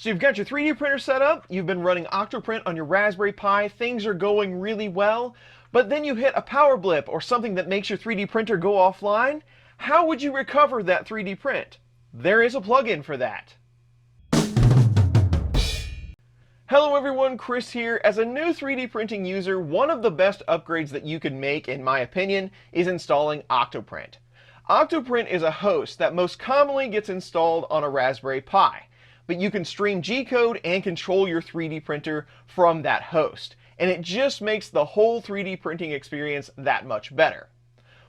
So you've got your 3D printer set up, you've been running OctoPrint on your Raspberry Pi, things are going really well, but then you hit a power blip or something that makes your 3D printer go offline. How would you recover that 3D print? There is a plugin for that. Hello everyone, Chris here. As a new 3D printing user, one of the best upgrades that you can make, in my opinion, is installing OctoPrint. OctoPrint is a host that most commonly gets installed on a Raspberry Pi, but you can stream G-code and control your 3D printer from that host, and it just makes the whole 3D printing experience that much better.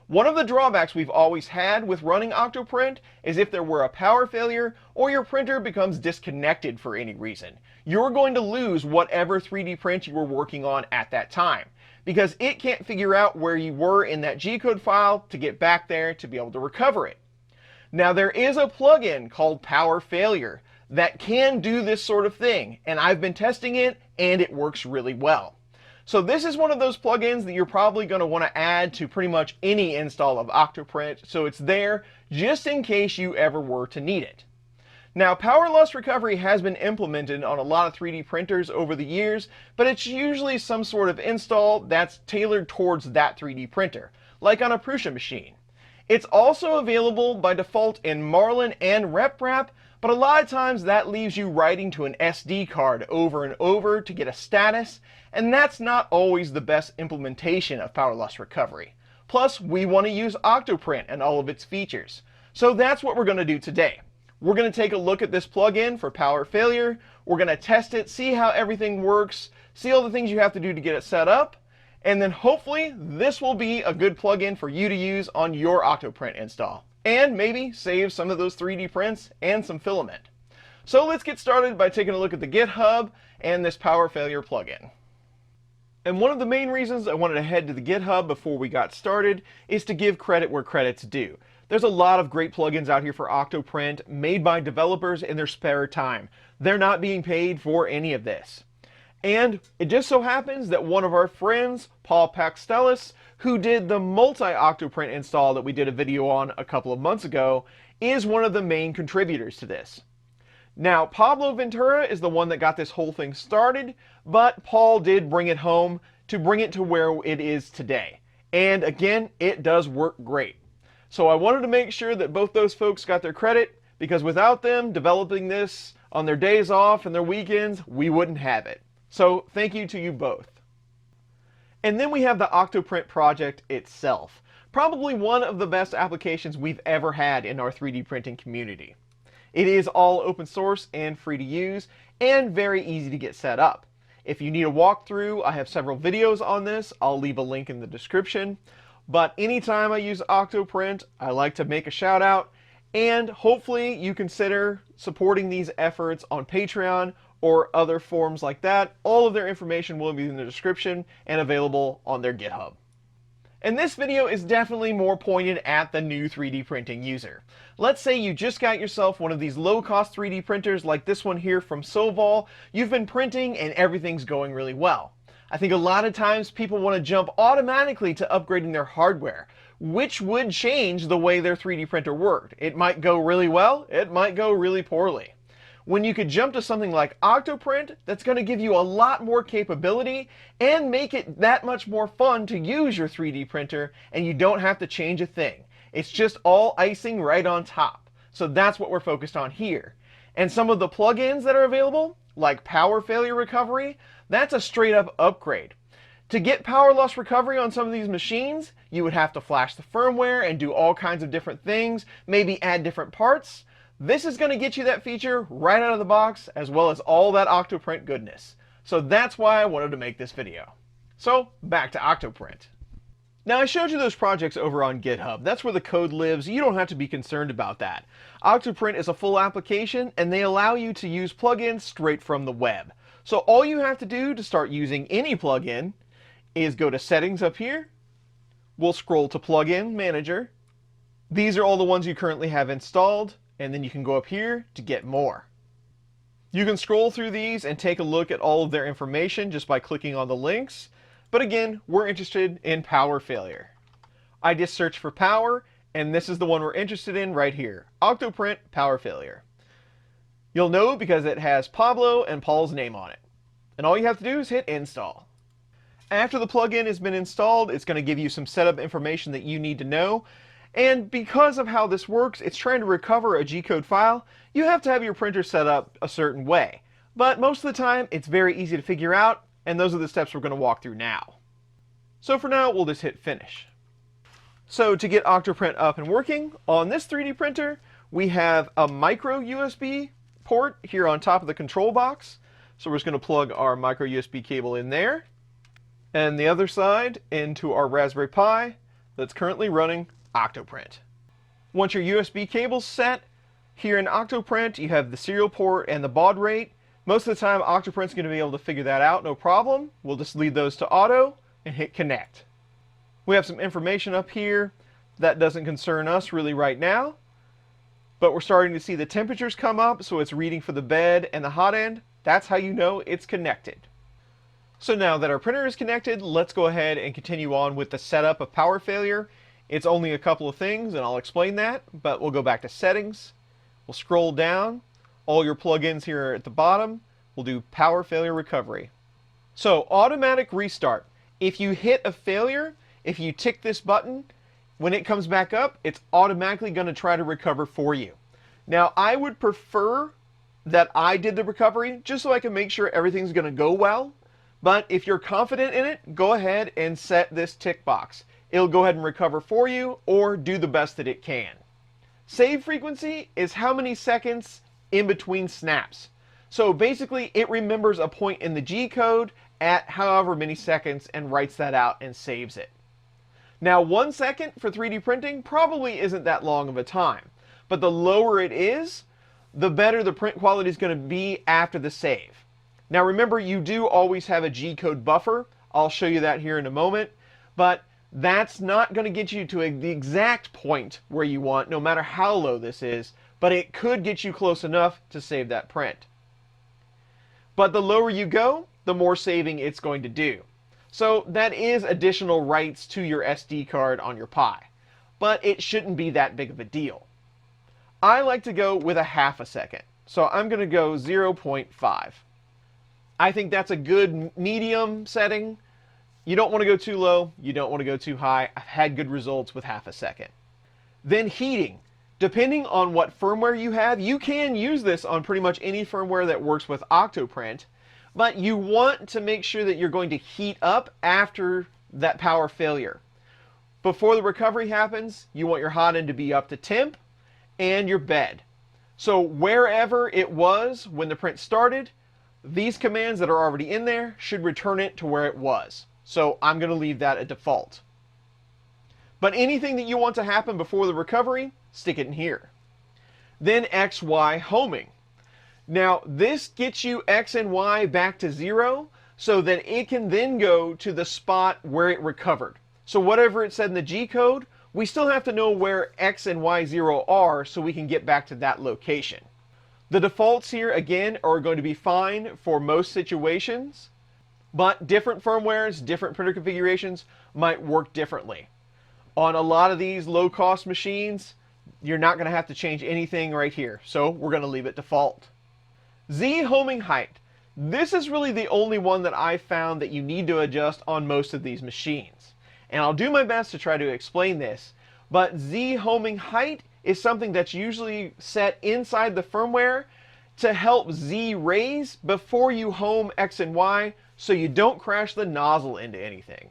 One of the drawbacks we've always had with running OctoPrint is if there were a power failure or your printer becomes disconnected for any reason, you're going to lose whatever 3D print you were working on at that time, because it can't figure out where you were in that G-code file to get back there to be able to recover it. Now there is a plugin called Power Failure that can do this sort of thing, and I've been testing it and it works really well. So this is one of those plugins that you're probably going to want to add to pretty much any install of OctoPrint, so it's there just in case you ever were to need it. Now, power loss recovery has been implemented on a lot of 3D printers over the years, but it's usually some sort of install that's tailored towards that 3D printer, like on a Prusa machine. It's also available by default in Marlin and RepRap, but a lot of times that leaves you writing to an SD card over and over to get a status, and that's not always the best implementation of power loss recovery. Plus, we want to use OctoPrint and all of its features. So that's what we're going to do today. We're going to take a look at this plugin for power failure. We're going to test it, see how everything works, see all the things you have to do to get it set up, and then hopefully this will be a good plugin for you to use on your OctoPrint install, and maybe save some of those 3D prints and some filament. So let's get started by taking a look at the GitHub and this power failure plugin. And one of the main reasons I wanted to head to the GitHub before we got started is to give credit where credit's due. There's a lot of great plugins out here for OctoPrint made by developers in their spare time. They're not being paid for any of this. And it just so happens that one of our friends, Paul Paxtelis, who did the multi-OctoPrint install that we did a video on a couple of months ago, is one of the main contributors to this. Now, Pablo Ventura is the one that got this whole thing started, but Paul did bring it home to bring it to where it is today. And again, it does work great. So I wanted to make sure that both those folks got their credit, because without them developing this on their days off and their weekends, we wouldn't have it. So thank you to you both. And then we have the OctoPrint project itself. Probably one of the best applications we've ever had in our 3D printing community. It is all open source and free to use, and very easy to get set up. If you need a walkthrough, I have several videos on this. I'll leave a link in the description. But anytime I use OctoPrint, I like to make a shout out, and hopefully you consider supporting these efforts on Patreon or other forums like that. All of their information will be in the description and available on their GitHub. And this video is definitely more pointed at the new 3D printing user. Let's say you just got yourself one of these low-cost 3D printers like this one here from Sovol. You've been printing and everything's going really well. I think a lot of times people want to jump automatically to upgrading their hardware, which would change the way their 3D printer worked. It might go really well, it might go really poorly. When you could jump to something like OctoPrint, that's going to give you a lot more capability and make it that much more fun to use your 3D printer, and you don't have to change a thing. It's just all icing right on top. So that's what we're focused on here. And some of the plugins that are available, like power failure recovery, that's a straight up upgrade. To get power loss recovery on some of these machines, you would have to flash the firmware and do all kinds of different things, maybe add different parts. This is going to get you that feature right out of the box, as well as all that OctoPrint goodness. So that's why I wanted to make this video. So back to OctoPrint. Now I showed you those projects over on GitHub. That's where the code lives. You don't have to be concerned about that. OctoPrint is a full application, and they allow you to use plugins straight from the web. So all you have to do to start using any plugin is go to Settings up here. We'll scroll to Plugin Manager. These are all the ones you currently have installed. And then you can go up here to get more. You can scroll through these and take a look at all of their information just by clicking on the links. But again, we're interested in power failure. I just searched for power, and this is the one we're interested in right here. OctoPrint power failure. You'll know because it has Pablo and Paul's name on it. And all you have to do is hit install. After the plugin has been installed, it's going to give you some setup information that you need to know. And because of how this works, it's trying to recover a G-code file. You have to have your printer set up a certain way. But most of the time, it's very easy to figure out, and those are the steps we're going to walk through now. So for now, we'll just hit finish. So to get OctoPrint up and working, on this 3D printer, we have a micro USB port here on top of the control box. So we're just going to plug our micro USB cable in there. And the other side into our Raspberry Pi that's currently running OctoPrint. Once your USB cable's set, here in OctoPrint you have the serial port and the baud rate. Most of the time OctoPrint's going to be able to figure that out, no problem. We'll just leave those to auto and hit connect. We have some information up here that doesn't concern us really right now, but we're starting to see the temperatures come up, so it's reading for the bed and the hot end. That's how you know it's connected. So now that our printer is connected, let's go ahead and continue on with the setup of power failure. It's only a couple of things, and I'll explain that, but we'll go back to settings. We'll scroll down. All your plugins here at the bottom. We'll do power failure recovery. So automatic restart. If you hit a failure, if you tick this button, when it comes back up, it's automatically going to try to recover for you. Now, I would prefer that I did the recovery just so I can make sure everything's going to go well. But if you're confident in it, go ahead and set this tick box. It'll go ahead and recover for you or do the best that it can. Save frequency is how many seconds in between snaps. So basically it remembers a point in the G code at however many seconds and writes that out and saves it. Now 1 second for 3D printing probably isn't that long of a time, but the lower it is, the better the print quality is going to be after the save. Now remember, you do always have a G-code buffer. I'll show you that here in a moment, but that's not going to get you to the exact point where you want, no matter how low this is, but it could get you close enough to save that print. But the lower you go, the more saving it's going to do. So that is additional writes to your SD card on your Pi, but it shouldn't be that big of a deal. I like to go with a half a second, so I'm going to go 0.5. I think that's a good medium setting. You don't want to go too low, you don't want to go too high. I've had good results with half a second. Then heating. Depending on what firmware you have, you can use this on pretty much any firmware that works with OctoPrint, but you want to make sure that you're going to heat up after that power failure. Before the recovery happens, you want your hot end to be up to temp and your bed. So wherever it was when the print started, these commands that are already in there should return it to where it was. So I'm going to leave that at default. But anything that you want to happen before the recovery, stick it in here. Then XY homing. Now this gets you X and Y back to 0 so that it can then go to the spot where it recovered. So whatever it said in the G code, we still have to know where X and Y0 are so we can get back to that location. The defaults here, again, are going to be fine for most situations, but different firmwares, different printer configurations might work differently. On a lot of these low-cost machines, you're not going to have to change anything right here, so we're going to leave it default. Z homing height. This is really the only one that I found that you need to adjust on most of these machines. And I'll do my best to try to explain this, but Z homing height is something that's usually set inside the firmware to help Z raise before you home X and Y so you don't crash the nozzle into anything.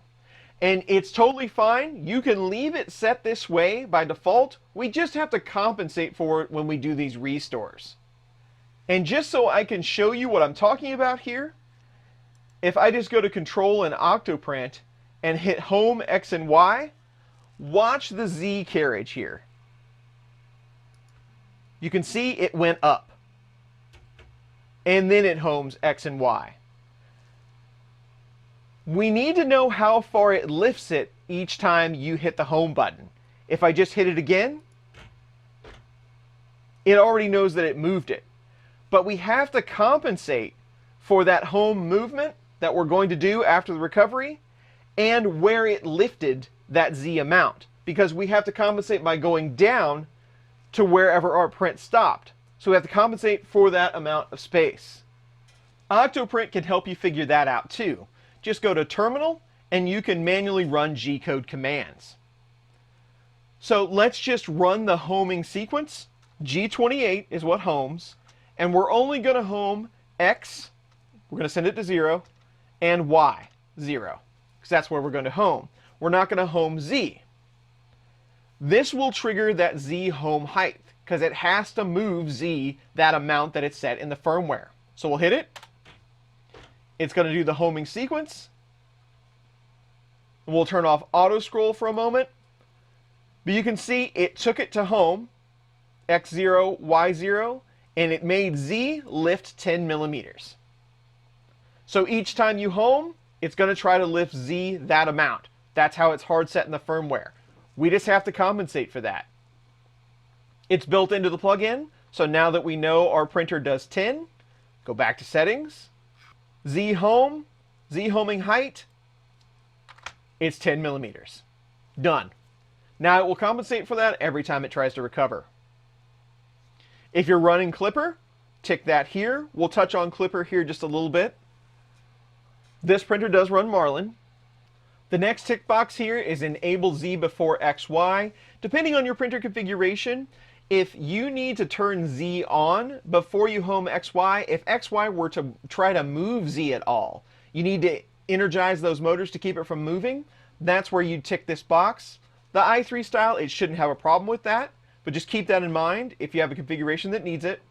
And it's totally fine. You can leave it set this way by default. We just have to compensate for it when we do these restores. And just so I can show you what I'm talking about here, if I just go to Control and OctoPrint and hit Home X and Y, watch the Z carriage here. You can see it went up. And then it homes X and Y. We need to know how far it lifts it each time you hit the home button. If I just hit it again, it already knows that it moved it. But we have to compensate for that home movement that we're going to do after the recovery and where it lifted that Z amount, because we have to compensate by going down to wherever our print stopped. So we have to compensate for that amount of space. OctoPrint can help you figure that out too. Just go to Terminal and you can manually run G-code commands. So let's just run the homing sequence. G28 is what homes, and we're only going to home X, we're going to send it to 0, and Y, 0, because that's where we're going to home. We're not going to home Z. This will trigger that Z home height, because it has to move Z that amount that it's set in the firmware. So we'll hit it. It's going to do the homing sequence. We'll turn off auto scroll for a moment. But you can see it took it to home, X0, Y0, and it made Z lift 10 millimeters. So each time you home, it's going to try to lift Z that amount. That's how it's hard set in the firmware. We just have to compensate for that. It's built into the plugin, so now that we know our printer does 10, go back to settings, Z home, Z homing height, it's 10 millimeters. Done. Now it will compensate for that every time it tries to recover. If you're running Klipper, tick that here. We'll touch on Klipper here just a little bit. This printer does run Marlin. The next tick box here is Enable Z before XY. Depending on your printer configuration, if you need to turn Z on before you home XY, if XY were to try to move Z at all, you need to energize those motors to keep it from moving. That's where you tick this box. The i3 style, it shouldn't have a problem with that, but just keep that in mind if you have a configuration that needs it,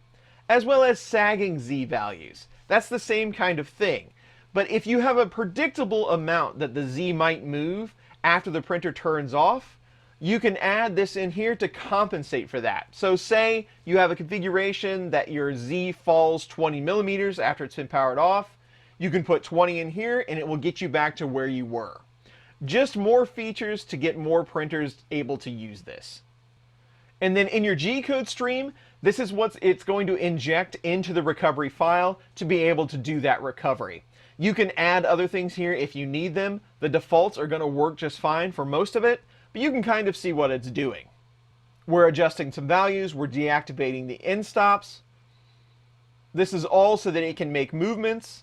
as well as sagging Z values. That's the same kind of thing. But if you have a predictable amount that the Z might move after the printer turns off, you can add this in here to compensate for that. So say you have a configuration that your Z falls 20 millimeters after it's been powered off, you can put 20 in here and it will get you back to where you were. Just more features to get more printers able to use this. And then in your G-code stream, this is what it's going to inject into the recovery file to be able to do that recovery. You can add other things here if you need them. The defaults are going to work just fine for most of it, but you can kind of see what it's doing. We're adjusting some values. We're deactivating the end stops. This is all so that it can make movements.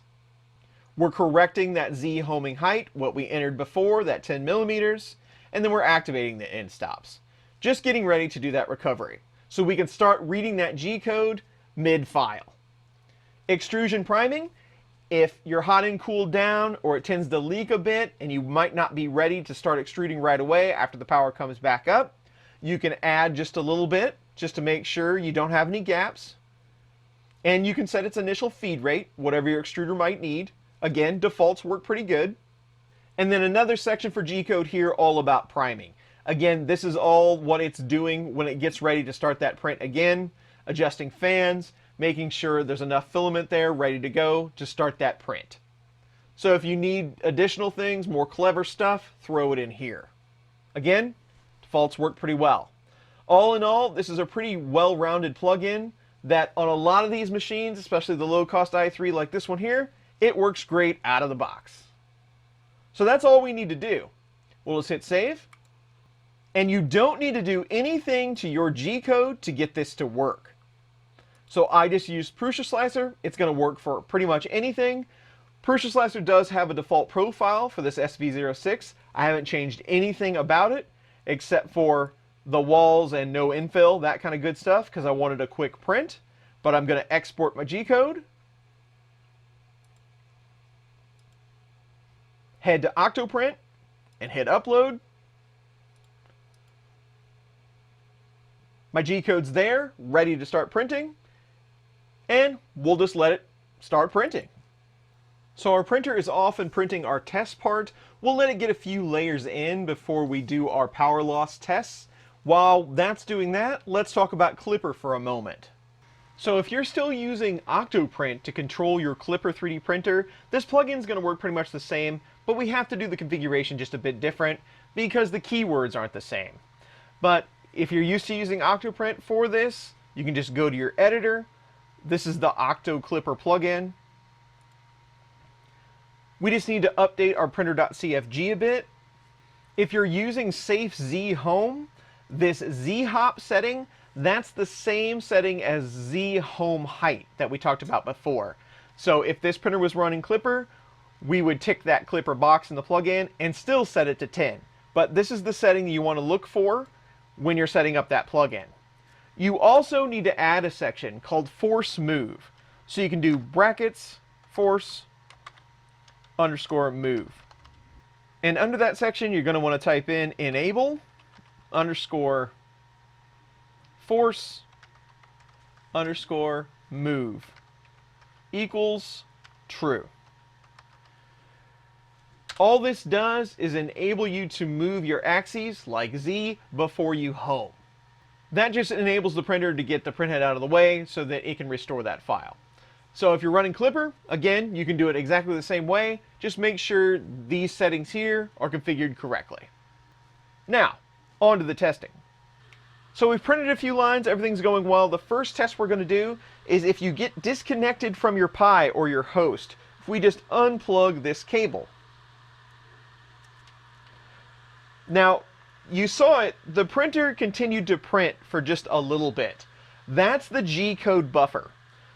We're correcting that Z homing height, what we entered before, that 10 millimeters, and then we're activating the end stops. Just getting ready to do that recovery. So we can start reading that G-code mid-file. Extrusion priming, if your hot end cooled down or it tends to leak a bit and you might not be ready to start extruding right away after the power comes back up, you can add just a little bit just to make sure you don't have any gaps. And you can set its initial feed rate, whatever your extruder might need. Again, defaults work pretty good. And then another section for G-code here all about priming. Again, this is all what it's doing when it gets ready to start that print again, adjusting fans, making sure there's enough filament there ready to go to start that print. So if you need additional things, more clever stuff, throw it in here. Again, defaults work pretty well. All in all, this is a pretty well-rounded plugin that on a lot of these machines, especially the low-cost i3 like this one here, it works great out of the box. So that's all we need to do. We'll just hit save. And you don't need to do anything to your G-code to get this to work. So I just used Prusa Slicer. It's going to work for pretty much anything. Prusa Slicer does have a default profile for this SV06. I haven't changed anything about it except for the walls and no infill, that kind of good stuff, because I wanted a quick print. But I'm going to export my G-code. Head to OctoPrint and hit upload. My G-code's there, ready to start printing, and we'll just let it start printing. So our printer is off and printing our test part. We'll let it get a few layers in before we do our power loss tests. While that's doing that, let's talk about Klipper for a moment. So if you're still using OctoPrint to control your Klipper 3D printer, this plugin is going to work pretty much the same, but we have to do the configuration just a bit different because the keywords aren't the same. But if you're used to using OctoPrint for this, you can just go to your editor. This is the Octo Klipper plugin. We just need to update our printer.cfg a bit. If you're using Safe Z Home, this Z hop setting, that's the same setting as Z home height that we talked about before. So if this printer was running Klipper, we would tick that Klipper box in the plugin and still set it to 10. But this is the setting you want to look for when you're setting up that plugin. You also need to add a section called force move. So you can do brackets, force, underscore move. And under that section, you're going to want to type in enable, underscore, force, underscore, move, equals true. All this does is enable you to move your axes, like Z, before you home. That just enables the printer to get the printhead out of the way so that it can restore that file. So if you're running Klipper, again, you can do it exactly the same way. Just make sure these settings here are configured correctly. Now, on to the testing. So we've printed a few lines, everything's going well. The first test we're going to do is if you get disconnected from your Pi or your host, if we just unplug this cable. Now, you saw it, the printer continued to print for just a little bit. That's the G-code buffer.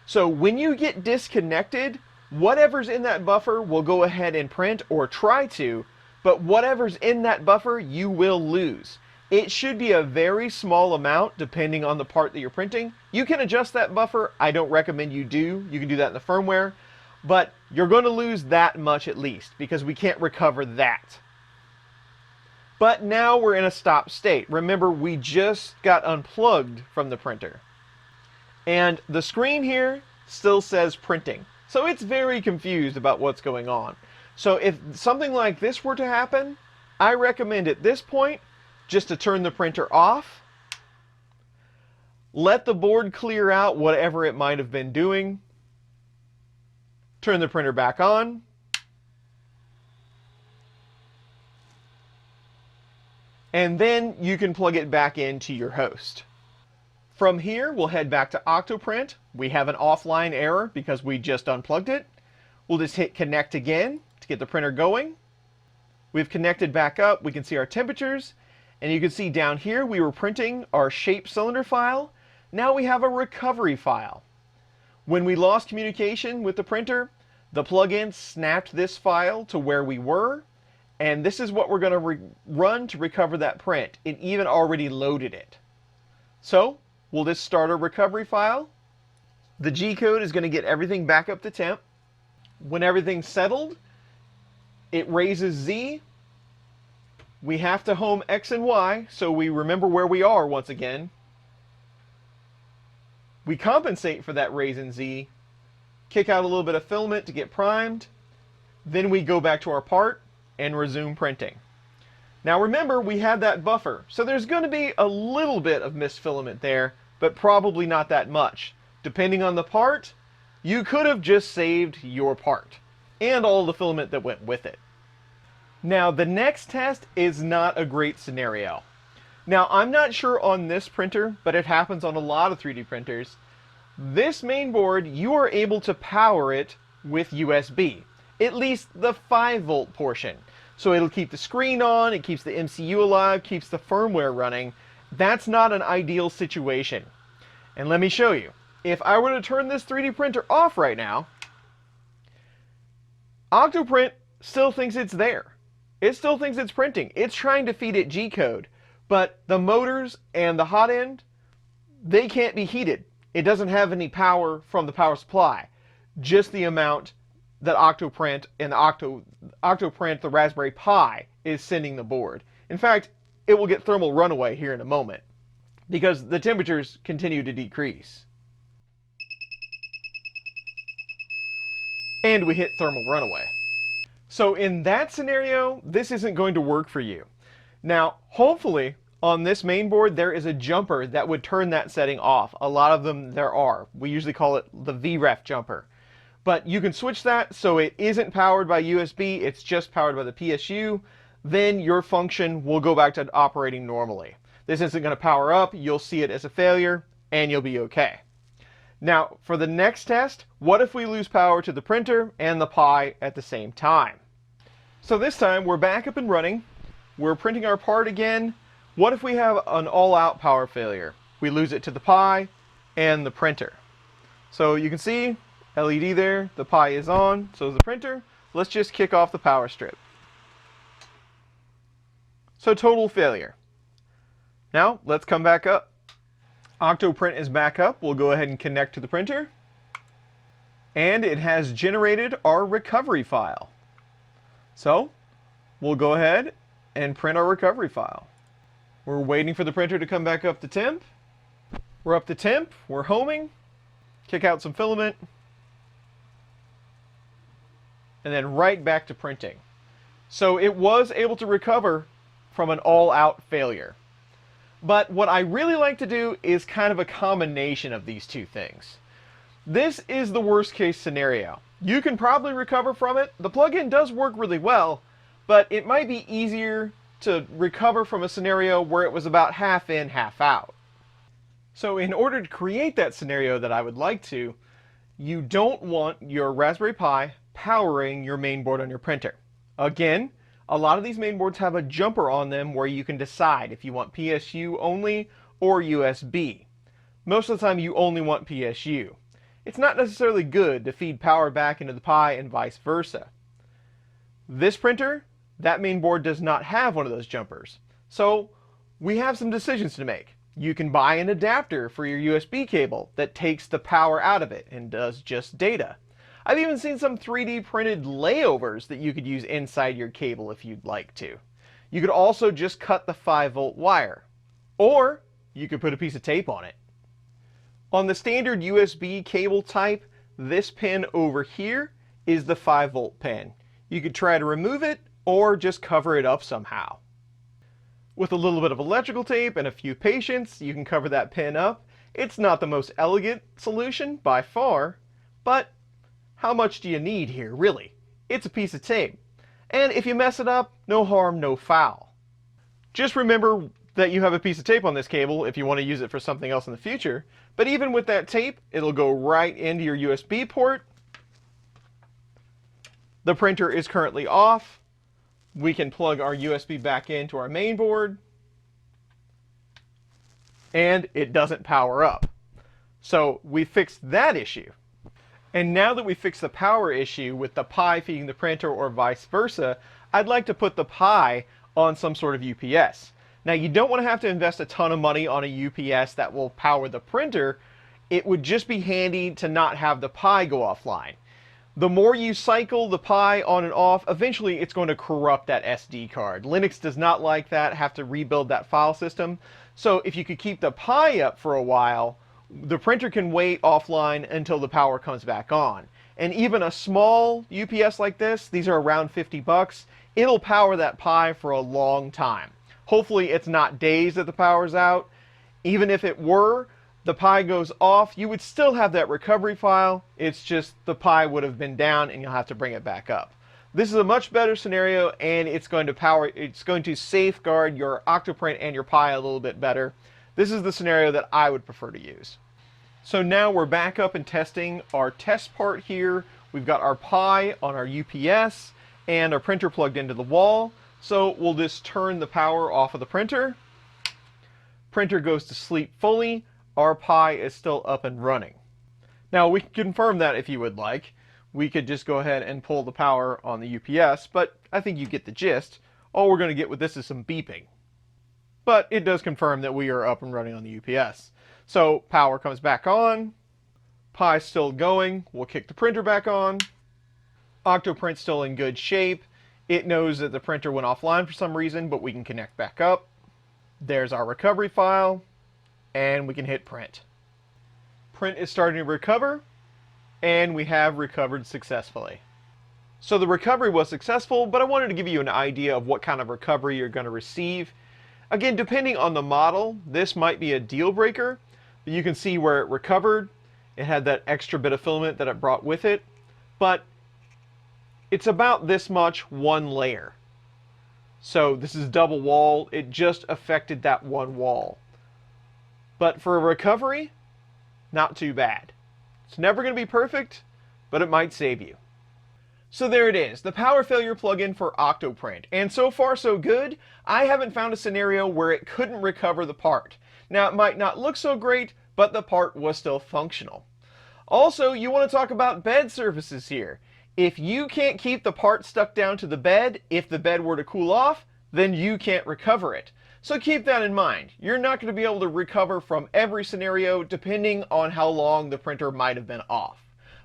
So when you get disconnected, whatever's in that buffer will go ahead and print, or try to, but whatever's in that buffer you will lose. It should be a very small amount depending on the part that you're printing. You can adjust that buffer. I don't recommend you do. You can do that in the firmware, but you're going to lose that much at least because we can't recover that. But now we're in a stop state. Remember, we just got unplugged from the printer. And the screen here still says printing. So it's very confused about what's going on. So if something like this were to happen, I recommend at this point just to turn the printer off. Let the board clear out whatever it might have been doing. Turn the printer back on. And then you can plug it back into your host. From here, we'll head back to OctoPrint. We have an offline error because we just unplugged it. We'll just hit connect again to get the printer going. We've connected back up. We can see our temperatures. And you can see down here we were printing our shape cylinder file. Now we have a recovery file. When we lost communication with the printer, the plugin snapped this file to where we were. And this is what we're going to run to recover that print. It even already loaded it. So we'll just start a recovery file. The G-code is going to get everything back up to temp. When everything's settled, it raises Z. We have to home X and Y so we remember where we are once again. We compensate for that raise in Z, kick out a little bit of filament to get primed. Then we go back to our part and resume printing. Now remember, we had that buffer, so there's going to be a little bit of missed filament there, but probably not that much. Depending on the part, you could have just saved your part and all the filament that went with it. Now the next test is not a great scenario. Now I'm not sure on this printer, but it happens on a lot of 3D printers. This main board, you are able to power it with USB, at least the 5-volt portion. So it'll keep the screen on, it keeps the MCU alive, keeps the firmware running. That's not an ideal situation. And let me show you. If I were to turn this 3D printer off right now, OctoPrint still thinks it's there. It still thinks it's printing. It's trying to feed it G-code. But the motors and the hot end, they can't be heated. It doesn't have any power from the power supply. Just the amount that OctoPrint and OctoPrint, the Raspberry Pi, is sending the board. In fact, it will get thermal runaway here in a moment because the temperatures continue to decrease. And we hit thermal runaway. So in that scenario, this isn't going to work for you. Now, hopefully, on this main board, there is a jumper that would turn that setting off. A lot of them there are. We usually call it the VREF jumper. But you can switch that so it isn't powered by USB, it's just powered by the PSU. Then your function will go back to operating normally. This isn't going to power up, you'll see it as a failure, and you'll be okay. Now, for the next test, what if we lose power to the printer and the Pi at the same time? So this time, we're back up and running. We're printing our part again. What if we have an all-out power failure? we lose it to the Pi and the printer. So you can see LED there, the Pi is on, so is the printer. Let's just kick off the power strip. So total failure. Now let's come back up. OctoPrint is back up. We'll go ahead and connect to the printer. And it has generated our recovery file. So we'll go ahead and print our recovery file. We're waiting for the printer to come back up to temp. We're up to temp. We're homing. Kick out some filament. And then right back to printing. So it was able to recover from an all-out failure. But what I really like to do is kind of a combination of these two things. This is the worst case scenario. You can probably recover from it. The plugin does work really well, but it might be easier to recover from a scenario where it was about half in, half out. So in order to create that scenario that I would like to, you don't want your Raspberry Pi powering your mainboard on your printer. Again, a lot of these mainboards have a jumper on them where you can decide if you want PSU only or USB. Most of the time you only want PSU. It's not necessarily good to feed power back into the Pi and vice versa. This printer, that mainboard does not have one of those jumpers. So we have some decisions to make. You can buy an adapter for your USB cable that takes the power out of it and does just data. I've even seen some 3D printed layovers that you could use inside your cable if you'd like to. You could also just cut the 5-volt wire. Or you could put a piece of tape on it. On the standard USB cable type, this pin over here is the 5-volt pin. You could try to remove it or just cover it up somehow. With a little bit of electrical tape and a few patience, you can cover that pin up. It's not the most elegant solution by far, but how much do you need here, really? It's a piece of tape. And if you mess it up, no harm, no foul. Just remember that you have a piece of tape on this cable if you want to use it for something else in the future. But even with that tape, it'll go right into your USB port. The printer is currently off. We can plug our USB back into our main board. And it doesn't power up. So we fixed that issue. And now that we fixed the power issue with the Pi feeding the printer or vice versa, I'd like to put the Pi on some sort of UPS. Now you don't want to have to invest a ton of money on a UPS that will power the printer. It would just be handy to not have the Pi go offline. The more you cycle the Pi on and off, eventually it's going to corrupt that SD card. Linux does not like that, have to rebuild that file system. So if you could keep the Pi up for a while, the printer can wait offline until the power comes back on. And even a small UPS like this, these are around 50 bucks, it'll power that Pi for a long time. Hopefully it's not days that the power's out. Even if it were, the Pi goes off, you would still have that recovery file. It's just the Pi would have been down and you'll have to bring it back up. This is a much better scenario and it's going to safeguard your OctoPrint and your Pi a little bit better. This is the scenario that I would prefer to use. So now we're back up and testing our test part here. We've got our Pi on our UPS and our printer plugged into the wall. So we'll just turn the power off of the printer. Printer goes to sleep fully. Our Pi is still up and running. Now we can confirm that if you would like. We could just go ahead and pull the power on the UPS, but I think you get the gist. All we're going to get with this is some beeping. But it does confirm that we are up and running on the UPS. So power comes back on. Pi's still going. We'll kick the printer back on. OctoPrint's still in good shape. It knows that the printer went offline for some reason, but we can connect back up. There's our recovery file. And we can hit print. Print is starting to recover, and we have recovered successfully. So the recovery was successful, but I wanted to give you an idea of what kind of recovery you're going to receive. Again, depending on the model, this might be a deal breaker. But you can see where it recovered. It had that extra bit of filament that it brought with it. But it's about this much one layer. So this is double wall. It just affected that one wall. But for a recovery, not too bad. It's never going to be perfect, but it might save you. So there it is, the power failure plugin for OctoPrint. And so far so good. I haven't found a scenario where it couldn't recover the part. Now, it might not look so great, but the part was still functional. Also, you want to talk about bed surfaces here. If you can't keep the part stuck down to the bed, if the bed were to cool off, then you can't recover it. So keep that in mind. You're not going to be able to recover from every scenario depending on how long the printer might have been off.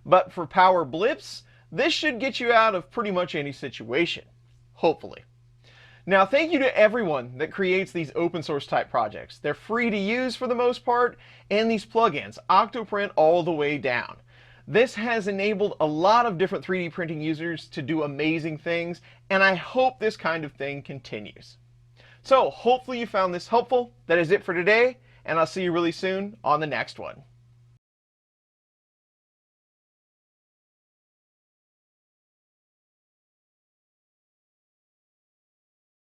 But for power blips, this should get you out of pretty much any situation. Hopefully. Now, thank you to everyone that creates these open source type projects. They're free to use for the most part, and these plugins, OctoPrint all the way down. This has enabled a lot of different 3D printing users to do amazing things, and I hope this kind of thing continues. So, hopefully you found this helpful. That is it for today, and I'll see you really soon on the next one.